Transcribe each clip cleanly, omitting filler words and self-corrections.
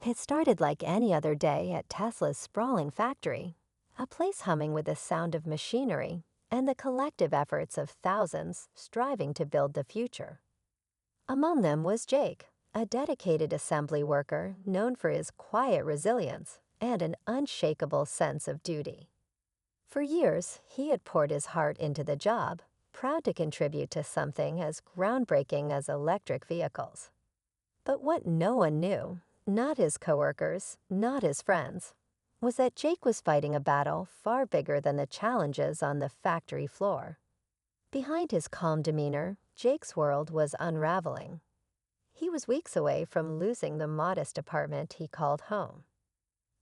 It started like any other day at Tesla's sprawling factory, a place humming with the sound of machinery and the collective efforts of thousands striving to build the future. Among them was Jake, a dedicated assembly worker known for his quiet resilience and an unshakable sense of duty. For years, he had poured his heart into the job, proud to contribute to something as groundbreaking as electric vehicles. But what no one knew, not his coworkers, not his friends, was that Jake was fighting a battle far bigger than the challenges on the factory floor. Behind his calm demeanor, Jake's world was unraveling. He was weeks away from losing the modest apartment he called home.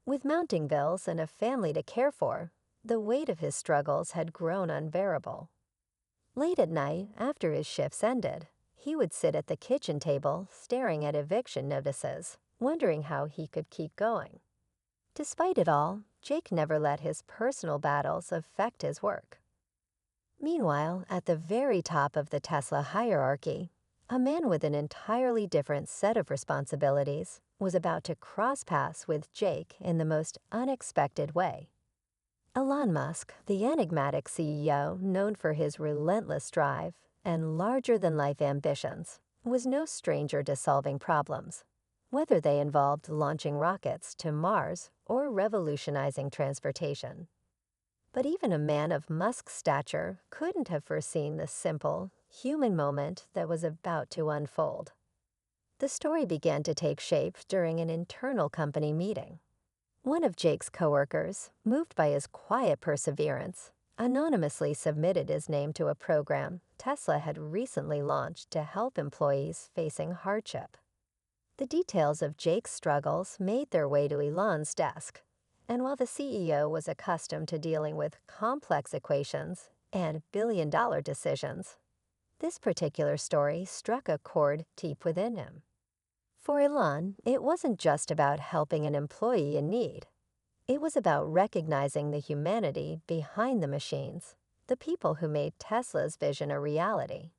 With mounting bills and a family to care for, the weight of his struggles had grown unbearable. Late at night, after his shifts ended, he would sit at the kitchen table staring at eviction notices, wondering how he could keep going. Despite it all, Jake never let his personal battles affect his work. Meanwhile, at the very top of the Tesla hierarchy, a man with an entirely different set of responsibilities was about to cross paths with Jake in the most unexpected way. Elon Musk, the enigmatic CEO known for his relentless drive and larger-than-life ambitions, was no stranger to solving problems, whether they involved launching rockets to Mars or revolutionizing transportation. But even a man of Musk's stature couldn't have foreseen the simple, human moment that was about to unfold. The story began to take shape during an internal company meeting. One of Jake's coworkers, moved by his quiet perseverance, anonymously submitted his name to a program Tesla had recently launched to help employees facing hardship. The details of Jake's struggles made their way to Elon's desk, and while the CEO was accustomed to dealing with complex equations and billion-dollar decisions, this particular story struck a chord deep within him. For Elon, it wasn't just about helping an employee in need. It was about recognizing the humanity behind the machines, the people who made Tesla's vision a reality.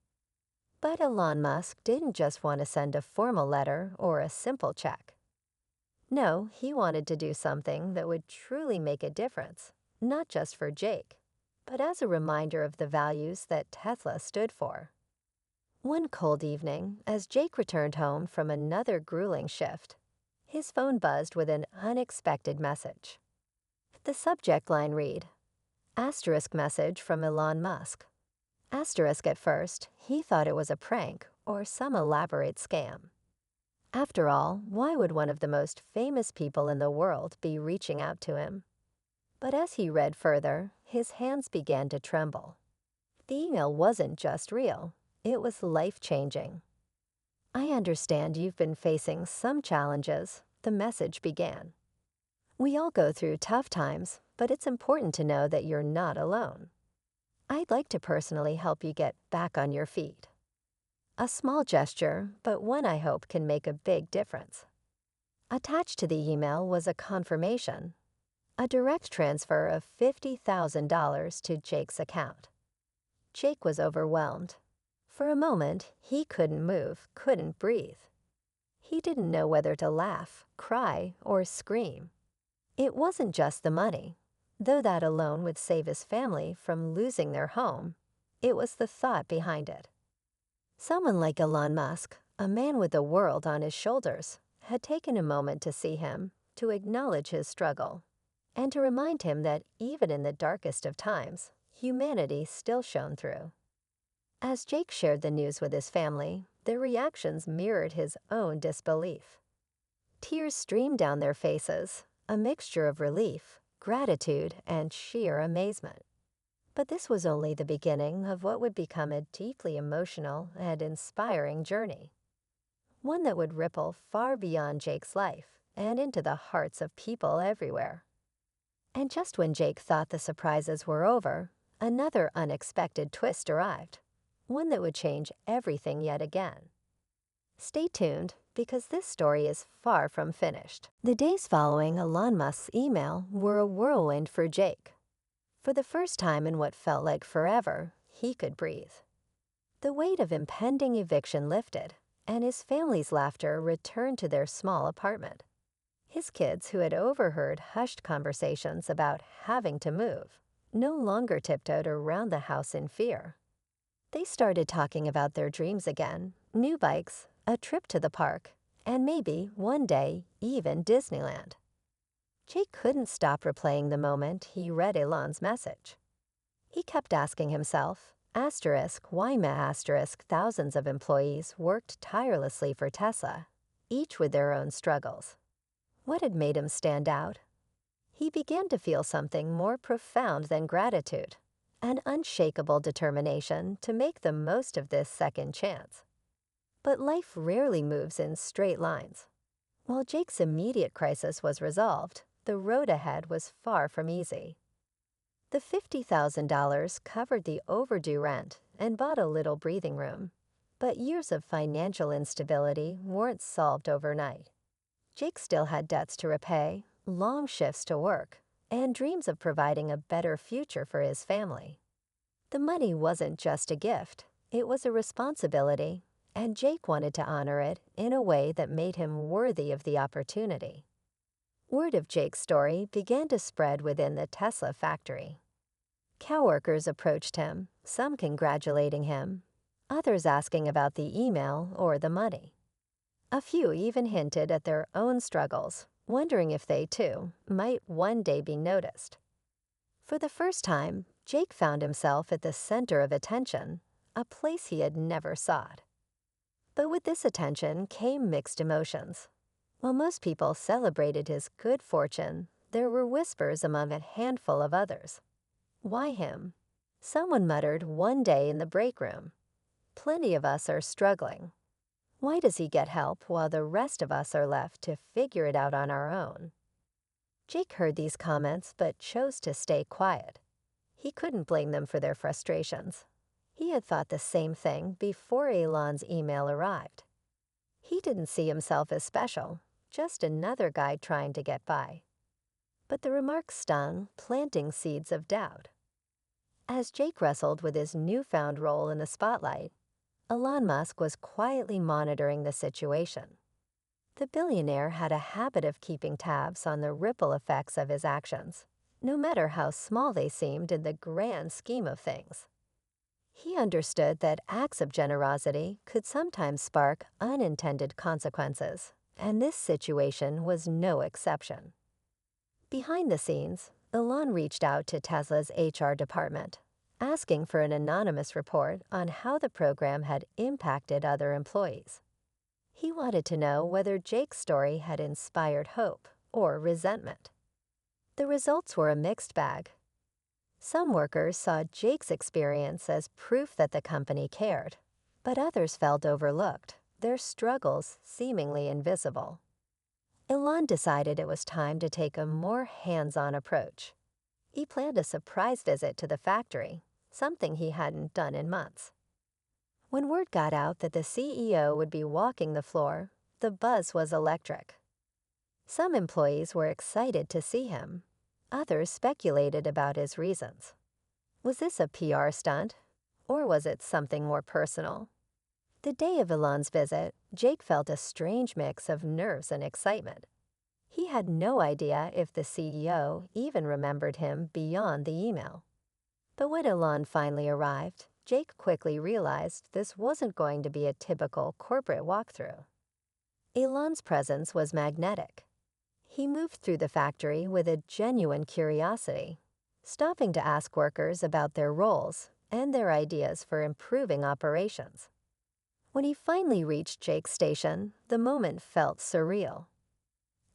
But Elon Musk didn't just want to send a formal letter or a simple check. No, he wanted to do something that would truly make a difference, not just for Jake, but as a reminder of the values that Tesla stood for. One cold evening, as Jake returned home from another grueling shift, his phone buzzed with an unexpected message. The subject line read, "Asterisk message from Elon Musk." Asterisk at first, he thought it was a prank or some elaborate scam. After all, why would one of the most famous people in the world be reaching out to him? But as he read further, his hands began to tremble. The email wasn't just real. It was life-changing. "I understand you've been facing some challenges," the message began. "We all go through tough times, but it's important to know that you're not alone. I'd like to personally help you get back on your feet." A small gesture, but one I hope can make a big difference. Attached to the email was a confirmation, a direct transfer of $50,000 to Jake's account. Jake was overwhelmed. For a moment, he couldn't move, couldn't breathe. He didn't know whether to laugh, cry, or scream. It wasn't just the money, though that alone would save his family from losing their home. It was the thought behind it. Someone like Elon Musk, a man with the world on his shoulders, had taken a moment to see him, to acknowledge his struggle, and to remind him that even in the darkest of times, humanity still shone through. As Jake shared the news with his family, their reactions mirrored his own disbelief. Tears streamed down their faces, a mixture of relief, gratitude, and sheer amazement. But this was only the beginning of what would become a deeply emotional and inspiring journey. One that would ripple far beyond Jake's life and into the hearts of people everywhere. And just when Jake thought the surprises were over, another unexpected twist arrived. One that would change everything yet again. Stay tuned, because this story is far from finished. The days following Elon Musk's email were a whirlwind for Jake. For the first time in what felt like forever, he could breathe. The weight of impending eviction lifted, and his family's laughter returned to their small apartment. His kids, who had overheard hushed conversations about having to move, no longer tiptoed around the house in fear. They started talking about their dreams again, new bikes, a trip to the park, and maybe, one day, even Disneyland. Jake couldn't stop replaying the moment he read Elon's message. He kept asking himself, why thousands of employees worked tirelessly for Tesla, each with their own struggles. What had made him stand out? He began to feel something more profound than gratitude, an unshakable determination to make the most of this second chance. But life rarely moves in straight lines. While Jake's immediate crisis was resolved, the road ahead was far from easy. The $50,000 covered the overdue rent and bought a little breathing room, but years of financial instability weren't solved overnight. Jake still had debts to repay, long shifts to work, and dreams of providing a better future for his family. The money wasn't just a gift, it was a responsibility, and Jake wanted to honor it in a way that made him worthy of the opportunity. Word of Jake's story began to spread within the Tesla factory. Coworkers approached him, some congratulating him, others asking about the email or the money. A few even hinted at their own struggles, wondering if they, too, might one day be noticed. For the first time, Jake found himself at the center of attention, a place he had never sought. But with this attention came mixed emotions. While most people celebrated his good fortune, there were whispers among a handful of others. Why him? Someone muttered one day in the break room. Plenty of us are struggling. Why does he get help while the rest of us are left to figure it out on our own? Jake heard these comments but chose to stay quiet. He couldn't blame them for their frustrations. He had thought the same thing before Elon's email arrived. He didn't see himself as special, just another guy trying to get by. But the remarks stung, planting seeds of doubt. As Jake wrestled with his newfound role in the spotlight, Elon Musk was quietly monitoring the situation. The billionaire had a habit of keeping tabs on the ripple effects of his actions, no matter how small they seemed in the grand scheme of things. He understood that acts of generosity could sometimes spark unintended consequences, and this situation was no exception. Behind the scenes, Elon reached out to Tesla's HR department, asking for an anonymous report on how the program had impacted other employees. He wanted to know whether Jake's story had inspired hope or resentment. The results were a mixed bag. Some workers saw Jake's experience as proof that the company cared, but others felt overlooked, their struggles seemingly invisible. Elon decided it was time to take a more hands-on approach. He planned a surprise visit to the factory, something he hadn't done in months. When word got out that the CEO would be walking the floor, the buzz was electric. Some employees were excited to see him. Others speculated about his reasons. Was this a PR stunt, or was it something more personal? The day of Elon's visit, Jake felt a strange mix of nerves and excitement. He had no idea if the CEO even remembered him beyond the email. But when Elon finally arrived, Jake quickly realized this wasn't going to be a typical corporate walkthrough. Elon's presence was magnetic. He moved through the factory with a genuine curiosity, stopping to ask workers about their roles and their ideas for improving operations. When he finally reached Jake's station, the moment felt surreal.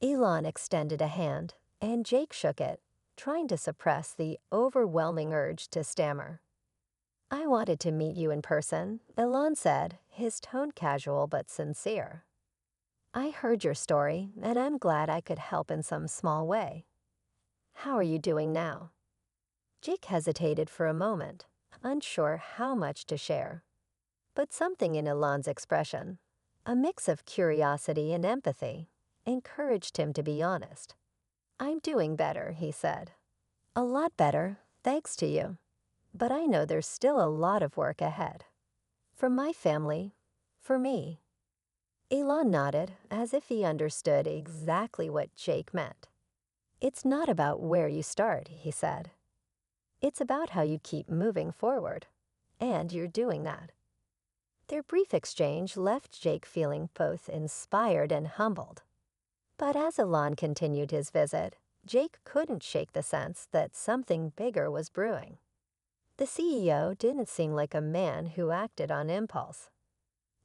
Elon extended a hand, and Jake shook it, trying to suppress the overwhelming urge to stammer. "I wanted to meet you in person," Elon said, his tone casual but sincere. "I heard your story, and I'm glad I could help in some small way. How are you doing now?" Jake hesitated for a moment, unsure how much to share. But something in Elon's expression, a mix of curiosity and empathy, encouraged him to be honest. "I'm doing better," he said. "A lot better, thanks to you. But I know there's still a lot of work ahead. For my family, for me." Elon nodded, as if he understood exactly what Jake meant. "It's not about where you start," he said. "It's about how you keep moving forward. And you're doing that." Their brief exchange left Jake feeling both inspired and humbled. But as Elon continued his visit, Jake couldn't shake the sense that something bigger was brewing. The CEO didn't seem like a man who acted on impulse.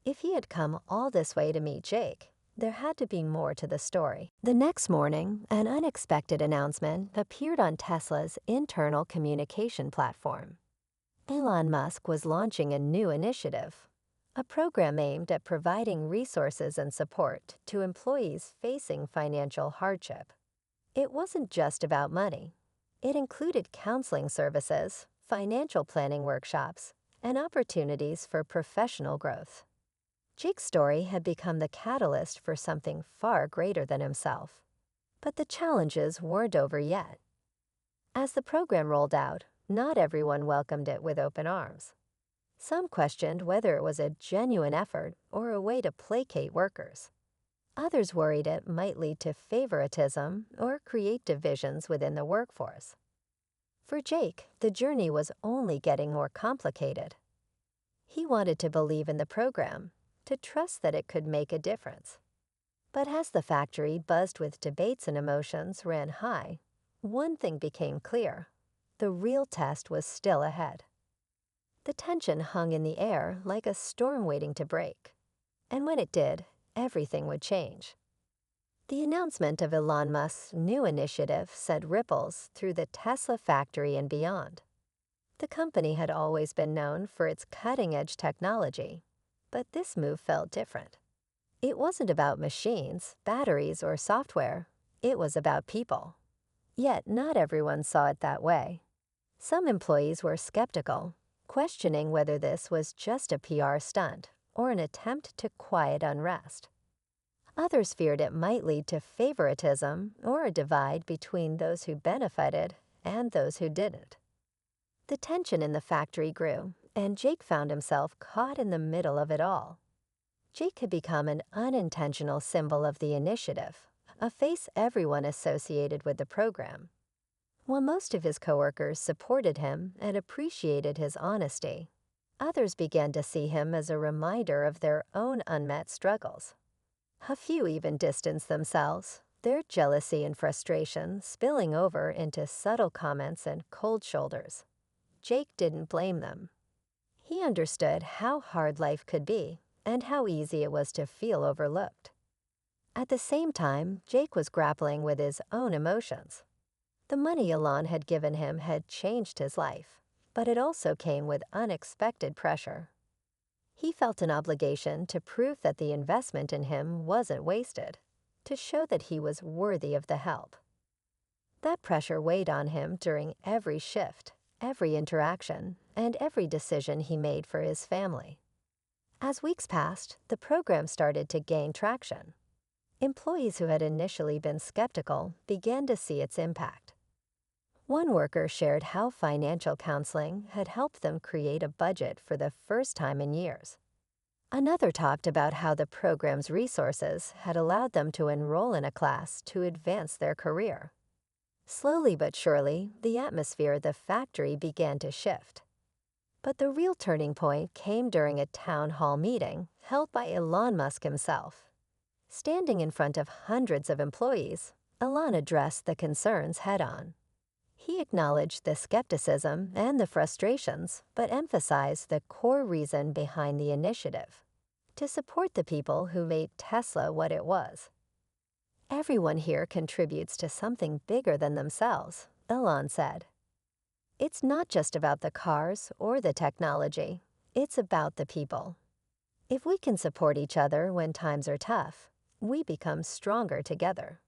If he had come all this way to meet Jake, there had to be more to the story. The next morning, an unexpected announcement appeared on Tesla's internal communication platform. Elon Musk was launching a new initiative, a program aimed at providing resources and support to employees facing financial hardship. It wasn't just about money. It included counseling services, financial planning workshops, and opportunities for professional growth. Jake's story had become the catalyst for something far greater than himself. But the challenges weren't over yet. As the program rolled out, not everyone welcomed it with open arms. Some questioned whether it was a genuine effort or a way to placate workers. Others worried it might lead to favoritism or create divisions within the workforce. For Jake, the journey was only getting more complicated. He wanted to believe in the program, to trust that it could make a difference. But as the factory buzzed with debates and emotions ran high, one thing became clear: the real test was still ahead. The tension hung in the air like a storm waiting to break. And when it did, everything would change. The announcement of Elon Musk's new initiative sent ripples through the Tesla factory and beyond. The company had always been known for its cutting-edge technology, but this move felt different. It wasn't about machines, batteries, or software. It was about people. Yet not everyone saw it that way. Some employees were skeptical, questioning whether this was just a PR stunt or an attempt to quiet unrest. Others feared it might lead to favoritism or a divide between those who benefited and those who didn't. The tension in the factory grew, and Jake found himself caught in the middle of it all. Jake had become an unintentional symbol of the initiative, a face everyone associated with the program. While most of his coworkers supported him and appreciated his honesty, others began to see him as a reminder of their own unmet struggles. A few even distanced themselves, their jealousy and frustration spilling over into subtle comments and cold shoulders. Jake didn't blame them. He understood how hard life could be and how easy it was to feel overlooked. At the same time, Jake was grappling with his own emotions. The money Elon had given him had changed his life, but it also came with unexpected pressure. He felt an obligation to prove that the investment in him wasn't wasted, to show that he was worthy of the help. That pressure weighed on him during every shift, every interaction, and every decision he made for his family. As weeks passed, the program started to gain traction. Employees who had initially been skeptical began to see its impact. One worker shared how financial counseling had helped them create a budget for the first time in years. Another talked about how the program's resources had allowed them to enroll in a class to advance their career. Slowly but surely, the atmosphere at the factory began to shift. But the real turning point came during a town hall meeting held by Elon Musk himself. Standing in front of hundreds of employees, Elon addressed the concerns head-on. He acknowledged the skepticism and the frustrations, but emphasized the core reason behind the initiative: to support the people who made Tesla what it was. "Everyone here contributes to something bigger than themselves," Elon said. "It's not just about the cars or the technology. It's about the people. If we can support each other when times are tough, we become stronger together.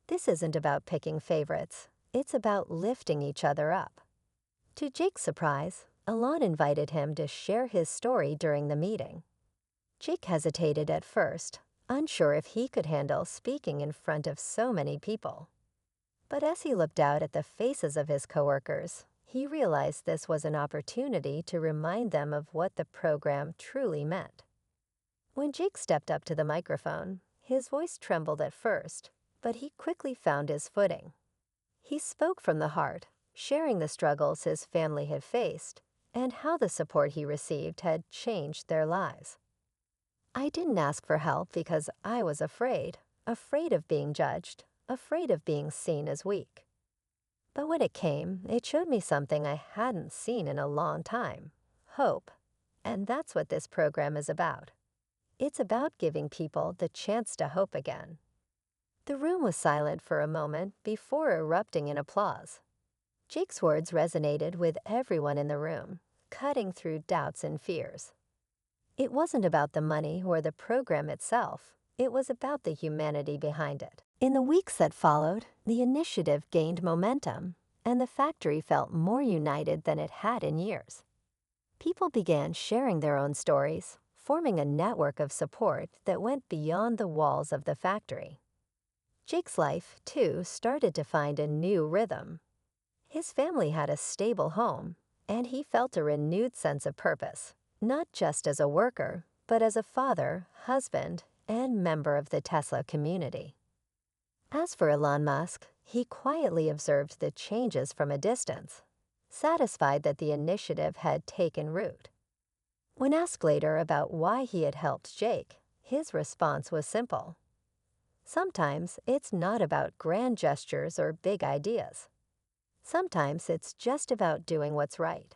This isn't about picking favorites. It's about lifting each other up." To Jake's surprise, Elon invited him to share his story during the meeting. Jake hesitated at first, unsure if he could handle speaking in front of so many people. But as he looked out at the faces of his coworkers, he realized this was an opportunity to remind them of what the program truly meant. When Jake stepped up to the microphone, his voice trembled at first, but he quickly found his footing. He spoke from the heart, sharing the struggles his family had faced and how the support he received had changed their lives. "I didn't ask for help because I was afraid of being judged, afraid of being seen as weak. But when it came, it showed me something I hadn't seen in a long time: hope. And that's what this program is about. It's about giving people the chance to hope again." The room was silent for a moment before erupting in applause. Jake's words resonated with everyone in the room, cutting through doubts and fears. It wasn't about the money or the program itself. It was about the humanity behind it. In the weeks that followed, the initiative gained momentum, and the factory felt more united than it had in years. People began sharing their own stories, forming a network of support that went beyond the walls of the factory. Jake's life, too, started to find a new rhythm. His family had a stable home, and he felt a renewed sense of purpose, not just as a worker, but as a father, husband, and member of the Tesla community. As for Elon Musk, he quietly observed the changes from a distance, satisfied that the initiative had taken root. When asked later about why he had helped Jake, his response was simple: "Sometimes it's not about grand gestures or big ideas. Sometimes it's just about doing what's right."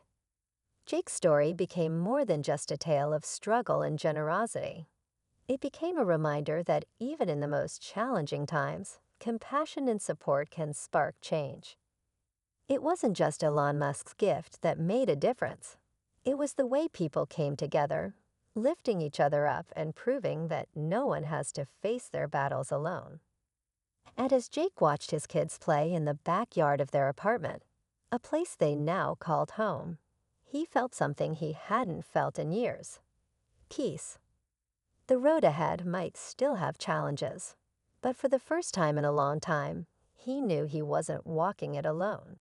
Jake's story became more than just a tale of struggle and generosity. It became a reminder that even in the most challenging times, compassion and support can spark change. It wasn't just Elon Musk's gift that made a difference. It was the way people came together, lifting each other up and proving that no one has to face their battles alone. And as Jake watched his kids play in the backyard of their apartment, a place they now called home, he felt something he hadn't felt in years: peace. The road ahead might still have challenges, but for the first time in a long time, he knew he wasn't walking it alone.